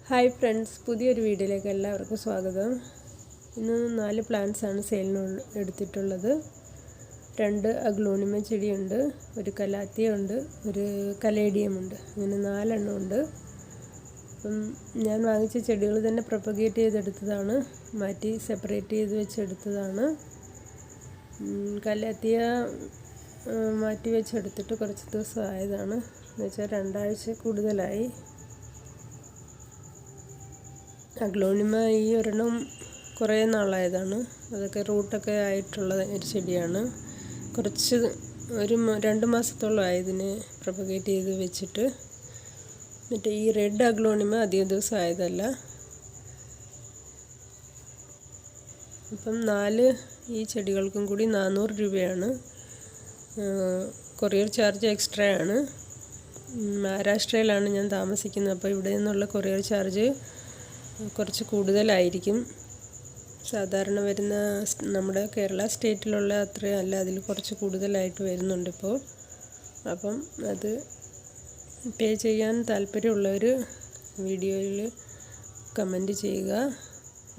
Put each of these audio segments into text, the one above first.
Hi friends, പുതിയൊരു വീഡിയോയിലേക്ക് എല്ലാവർക്കും സ്വാഗതം. ഇന്ന് 4 പ്ലാന്റ്സ് ആണ് സെയിലിന് എടുത്തിട്ടുള്ളത്. 2 അഗ്ലോണിമ ചെടിയുണ്ട്, ഒരു കലാത്തിയ ഉണ്ട്, ഒരു കലേഡിയം ഉണ്ട്. അങ്ങനെ 4 എണ്ണം ഉണ്ട്. അപ്പം ഞാൻ വാങ്ങിച്ച ചെടികൾ തന്നെ പ്രൊപ്പഗേറ്റ് ചെയ്തെടുത്തതാണ്, മാറ്റി സെപ്പറേറ്റ് ചെയ്ത് വെച്ചെടുത്തതാണ്. കലാത്തിയ മാറ്റി വെച്ചെടുത്തിട്ട് കുറച്ച് ദിവസം ആയതാണ്, എന്നുവെച്ചാൽ 2 ആഴ്ച കൂടുതലായി. അഗ്ലോണിമ ഈ ഒരെണ്ണം കുറേ നാളായതാണ്, അതൊക്കെ റൂട്ടൊക്കെ ആയിട്ടുള്ള ഒരു ചെടിയാണ്. കുറച്ച് ഒരു 2 മാസത്തോളമായി ഇതിന് പ്രൊപ്പഗേറ്റ് ചെയ്ത് വെച്ചിട്ട്. എന്നിട്ട് ഈ റെഡ് അഗ്ലോണിമ അധികം ദിവസം ആയതല്ല. അപ്പം 4 ഈ ചെടികൾക്കും കൂടി 400 രൂപയാണ്. കൊറിയർ ചാർജ് എക്സ്ട്രാ ആണ്. മഹാരാഷ്ട്രയിലാണ് ഞാൻ താമസിക്കുന്നത്, അപ്പോൾ ഇവിടെ നിന്നുള്ള കൊറിയർ ചാർജ് കുറച്ച് കൂടുതലായിരിക്കും. സാധാരണ വരുന്ന നമ്മുടെ കേരള സ്റ്റേറ്റിലുള്ള അത്രയും അല്ല, അതിൽ കുറച്ച് കൂടുതലായിട്ട് വരുന്നുണ്ട് ഇപ്പോൾ. അപ്പം അത് പേ ചെയ്യാൻ താല്പര്യമുള്ളവർ വീഡിയോയിൽ കമൻറ്റ് ചെയ്യുക.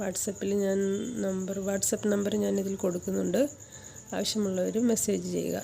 വാട്സപ്പ് നമ്പർ ഞാൻ ഇതിൽ കൊടുക്കുന്നുണ്ട്. ആവശ്യമുള്ളവർ മെസ്സേജ് ചെയ്യുക.